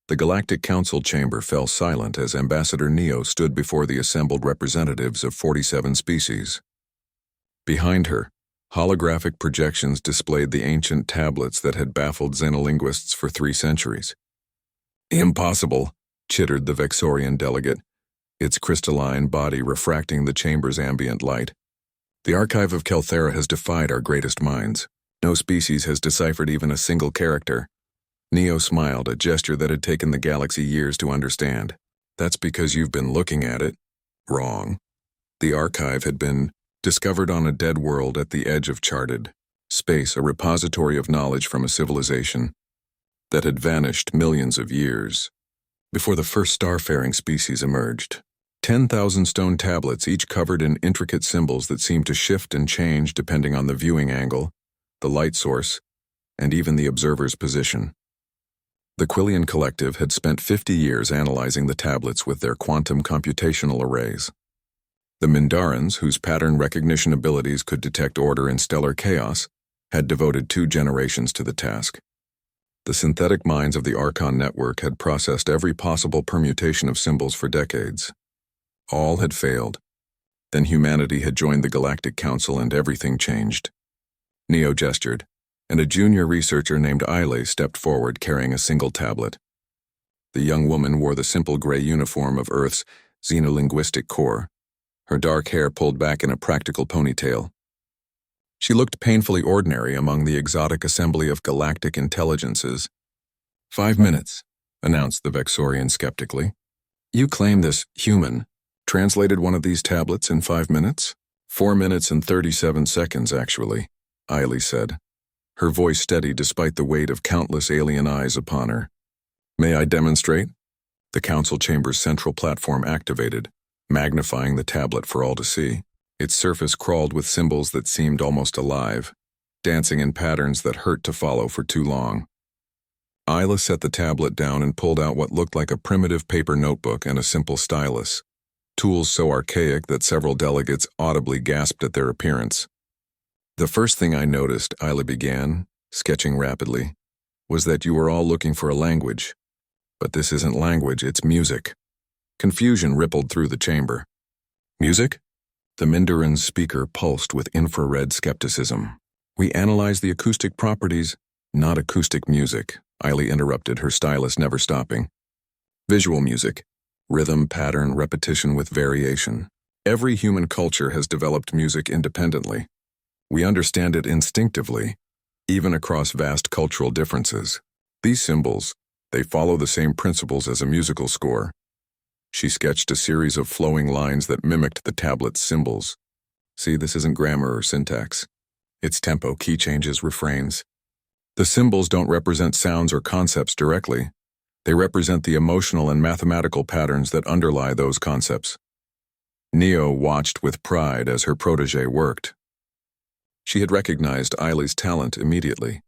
The Galactic Council chamber fell silent as Ambassador Neo stood before the assembled representatives of 47 species. Behind her, holographic projections displayed the ancient tablets that had baffled xenolinguists for 3 centuries. "Impossible," chittered the Vexorian delegate, its crystalline body refracting the chamber's ambient light. "The archive of Kelthera has defied our greatest minds. No species has deciphered even a single character." Neo smiled, a gesture that had taken the galaxy years to understand. "That's because you've been looking at it wrong." The archive had been discovered on a dead world at the edge of charted space, a repository of knowledge from a civilization that had vanished millions of years before the first starfaring species emerged. 10,000 stone tablets, each covered in intricate symbols that seemed to shift and change depending on the viewing angle, the light source, and even the observer's position. The Quillian Collective had spent 50 years analyzing the tablets with their quantum computational arrays. The Mindarans, whose pattern recognition abilities could detect order in stellar chaos, had devoted 2 generations to the task. The synthetic minds of the Archon network had processed every possible permutation of symbols for decades. All had failed. Then humanity had joined the Galactic Council and everything changed. Neo gestured, and a junior researcher named Aile stepped forward carrying a single tablet. The young woman wore the simple gray uniform of Earth's Xenolinguistic Corps, her dark hair pulled back in a practical ponytail. She looked painfully ordinary among the exotic assembly of galactic intelligences. 5 minutes, announced the Vexorian skeptically. "You claim this human translated one of these tablets in 5 minutes?" 4 minutes and 37 seconds, actually, Aile said, her voice steady despite the weight of countless alien eyes upon her. "May I demonstrate?" The council chamber's central platform activated, magnifying the tablet for all to see. Its surface crawled with symbols that seemed almost alive, dancing in patterns that hurt to follow for too long. Aile set the tablet down and pulled out what looked like a primitive paper notebook and a simple stylus, tools so archaic that several delegates audibly gasped at their appearance. "The first thing I noticed," Aile began, sketching rapidly, "was that you were all looking for a language. But this isn't language, it's music." Confusion rippled through the chamber. "Music?" The Mindaran's speaker pulsed with infrared skepticism. "We analyze the acoustic properties, not acoustic music," Aile interrupted, her stylus never stopping. "Visual music. Rhythm, pattern, repetition with variation. Every human culture has developed music independently. We understand it instinctively, even across vast cultural differences. These symbols, they follow the same principles as a musical score." She sketched a series of flowing lines that mimicked the tablet's symbols. "See, this isn't grammar or syntax. It's tempo, key changes, refrains. The symbols don't represent sounds or concepts directly. They represent the emotional and mathematical patterns that underlie those concepts." Neo watched with pride as her protégé worked. She had recognized Aile's talent immediately.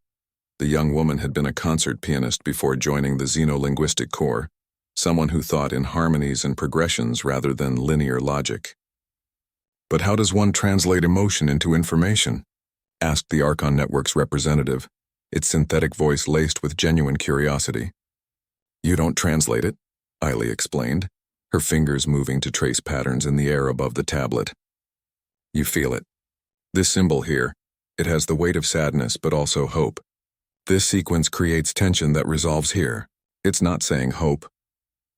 The young woman had been a concert pianist before joining the Xenolinguistic Corps, someone who thought in harmonies and progressions rather than linear logic. "But how does one translate emotion into information?" asked the Archon Network's representative, its synthetic voice laced with genuine curiosity. "You don't translate it," Aile explained, her fingers moving to trace patterns in the air above the tablet. "You feel it. This symbol here, it has the weight of sadness but also hope. This sequence creates tension that resolves here. It's not saying hope.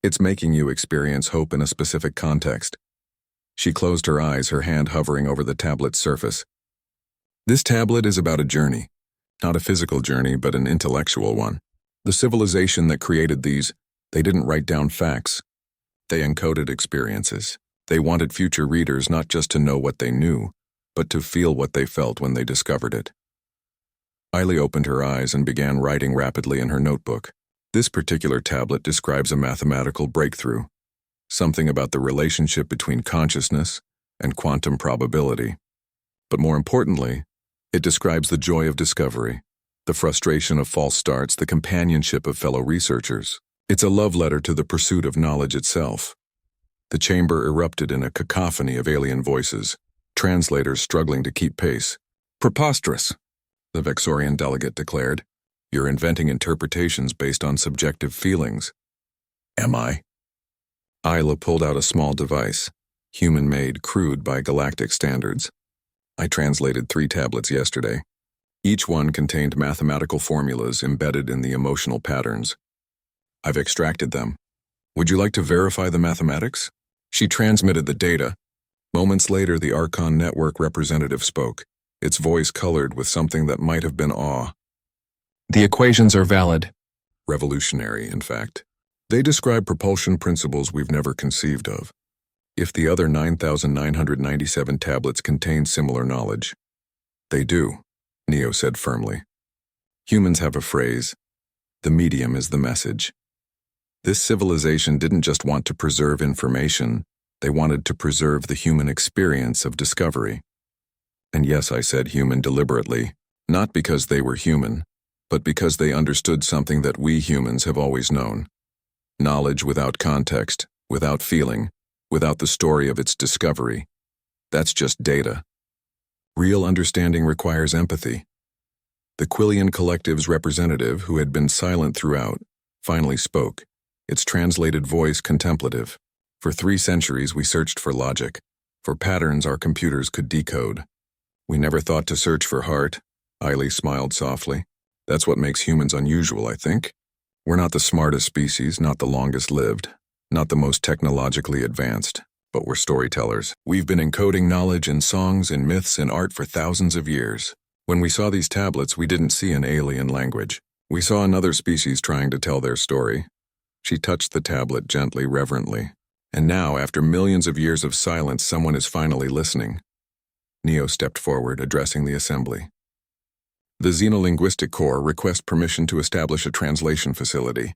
It's making you experience hope in a specific context." She closed her eyes, her hand hovering over the tablet's surface. "This tablet is about a journey. Not a physical journey, but an intellectual one. The civilization that created these, they didn't write down facts. They encoded experiences. They wanted future readers not just to know what they knew, but to feel what they felt when they discovered it." Aile opened her eyes and began writing rapidly in her notebook. This particular tablet describes a mathematical breakthrough, something about the relationship between consciousness and quantum probability. But more importantly, it describes the joy of discovery, the frustration of false starts, the companionship of fellow researchers. It's a love letter to the pursuit of knowledge itself. The chamber erupted in a cacophony of alien voices, translators struggling to keep pace. "Preposterous," the Vexorian delegate declared. "You're inventing interpretations based on subjective feelings. Am I? Isla pulled out a small device, human-made, crude by galactic standards. I translated 3 tablets yesterday. Each one contained mathematical formulas embedded in the emotional patterns. I've extracted them. Would you like to verify the mathematics? She transmitted the data. Moments later, the Archon Network representative spoke, its voice colored with something that might have been awe. The equations are valid. Revolutionary, in fact. They describe propulsion principles we've never conceived of. If the other 9,997 tablets contain similar knowledge. They do, Neo said firmly. Humans have a phrase, the medium is the message. This civilization didn't just want to preserve information, they wanted to preserve the human experience of discovery. And yes, I said human deliberately, not because they were human, but because they understood something that we humans have always known. Knowledge without context, without feeling, without the story of its discovery. That's just data. Real understanding requires empathy. The Quillian Collective's representative, who had been silent throughout, finally spoke, its translated voice contemplative. For 3 centuries we searched for logic, for patterns our computers could decode. We never thought to search for heart, Eiley smiled softly. That's what makes humans unusual, I think. We're not the smartest species, not the longest lived, not the most technologically advanced, but we're storytellers. We've been encoding knowledge in songs, in myths, in art for thousands of years. When we saw these tablets, we didn't see an alien language. We saw another species trying to tell their story. She touched the tablet gently, reverently. And now, after millions of years of silence, someone is finally listening. Neo stepped forward, addressing the assembly. The Xenolinguistic Corps requests permission to establish a translation facility.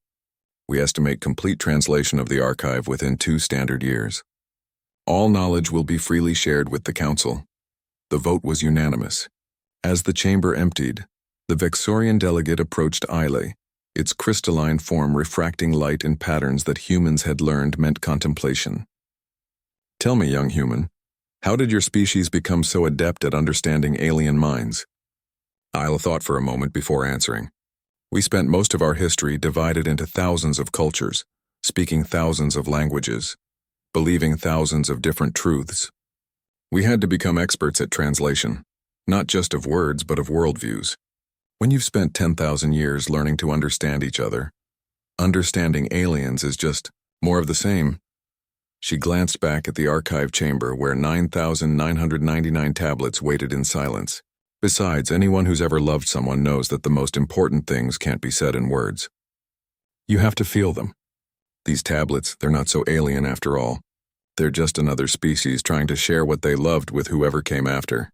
We estimate complete translation of the archive within 2 standard years. All knowledge will be freely shared with the Council. The vote was unanimous. As the chamber emptied, the Vexorian delegate approached Eiley, its crystalline form refracting light in patterns that humans had learned meant contemplation. Tell me, young human, how did your species become so adept at understanding alien minds? Isla thought for a moment before answering. We spent most of our history divided into thousands of cultures, speaking thousands of languages, believing thousands of different truths. We had to become experts at translation, not just of words but of worldviews. When you've spent 10,000 years learning to understand each other, understanding aliens is just more of the same. She glanced back at the archive chamber where 9,999 tablets waited in silence. Besides, anyone who's ever loved someone knows that the most important things can't be said in words. You have to feel them. These tablets, they're not so alien after all. They're just another species trying to share what they loved with whoever came after.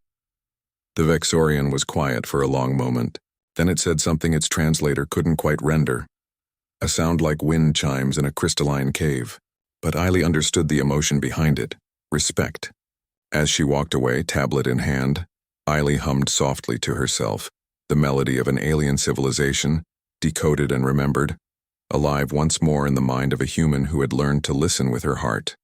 The Vexorian was quiet for a long moment. Then it said something its translator couldn't quite render. A sound like wind chimes in a crystalline cave. But Eiley understood the emotion behind it, respect. As she walked away, tablet in hand, Eiley hummed softly to herself, the melody of an alien civilization, decoded and remembered, alive once more in the mind of a human who had learned to listen with her heart.